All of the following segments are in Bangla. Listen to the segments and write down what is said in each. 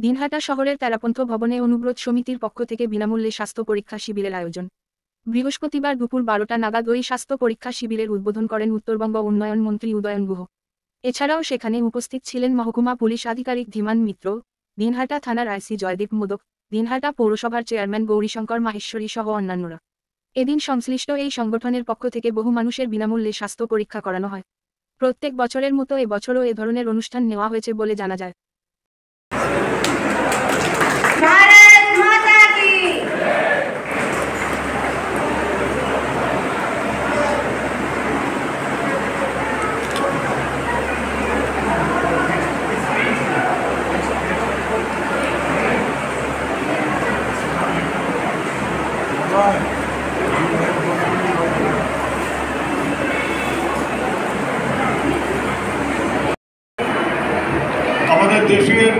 দিনহাটা শহরের তারাপন্থ ভবনে অনুব্রত সমিতির পক্ষ থেকে বিনামূল্যে স্বাস্থ্য পরীক্ষা শিবিরের আয়োজন। বৃহস্পতিবার দুপুর 12টা নাগাদ ওই স্বাস্থ্য পরীক্ষা শিবিরের উদ্বোধন করেন উত্তরবঙ্গ উন্নয়ন মন্ত্রী উদয়ন গুহ। এছাড়াও সেখানে উপস্থিত ছিলেন মহকুমা পুলিশ আধিকারিক ধীমান মিত্র, দিনহাটা থানার আইসি জয়দীপ মোদক, দিনহাটা পৌরসভার চেয়ারম্যান গৌরীশঙ্কর মাহেশ্বরী সহ অন্যান্যরা। এদিন সংশ্লিষ্ট এই সংগঠনের পক্ষ থেকে বহু মানুষের বিনামূল্যে স্বাস্থ্য পরীক্ষা করানো হয়। প্রত্যেক বছরের মতো এবছরও এ ধরনের অনুষ্ঠান নেওয়া হয়েছে বলে জানা যায়। আমাদের দেশের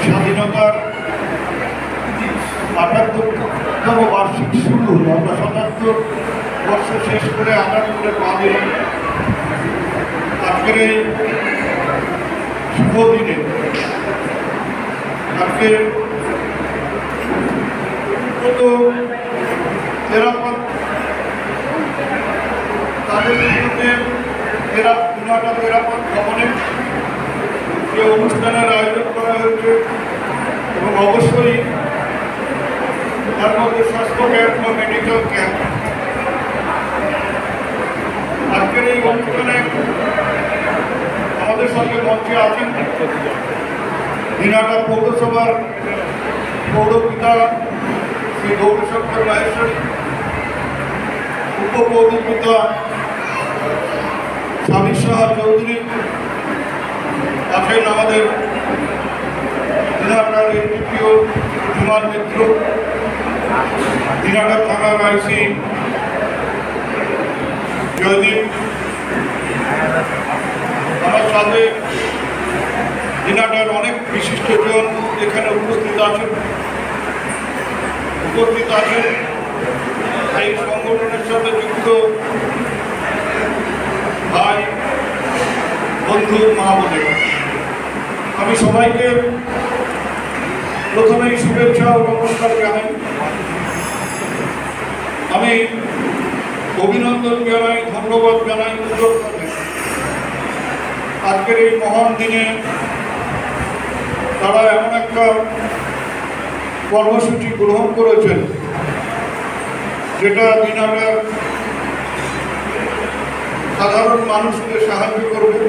স্বাধীনতার ৭৮তম বার্ষিক শুরু হলো। আমরা ৭৭ বর্ষ শেষ করে ৭৮ পা দিলাম। আজকের এই শুভ দিনে আজকে তেরাপথ তাদের বিরুদ্ধে দিনহাটা তেরাপথ ভবনে যে অনুষ্ঠানের আয়োজন করা হয়েছে এবং অবশ্যই তার মধ্যে স্বাস্থ্য ক্যাম্প বা মেডিকেল ক্যাম্প। আজকের এই অনুষ্ঠানে আমাদের সঙ্গে মঞ্চে আছেন দিনহাটা পৌরসভার পৌরপিতা শ্রী গৌরীশঙ্কর মাহেশ্বরী, উপপৌরপিতা স্বামী সাহা চৌধুরী, আছেন আমাদের দিনহাটার এসডিপিও ধীমান মিত্র, দিনহাটা থানার আইসি জয়দীপ। আমার সাথে দিনহাটার অনেক বিশিষ্টজন এখানে উপস্থিত আছেন। এই সংগঠনের সাথে যুক্ত ভাই, বন্ধু, মা বোনেরা, আমি সবাইকে প্রথমেই শুভেচ্ছা ও নমস্কার জানাই। আমি অভিনন্দন জানাই, ধন্যবাদ জানাই উদ্যোক্তাদের। আজকের এই মহান দিনে তারা এমন একটা কর্মসূচি গ্রহণ করেছেন যেটা দিনহাটার সাধারণ মানুষকে সাহায্য করবে,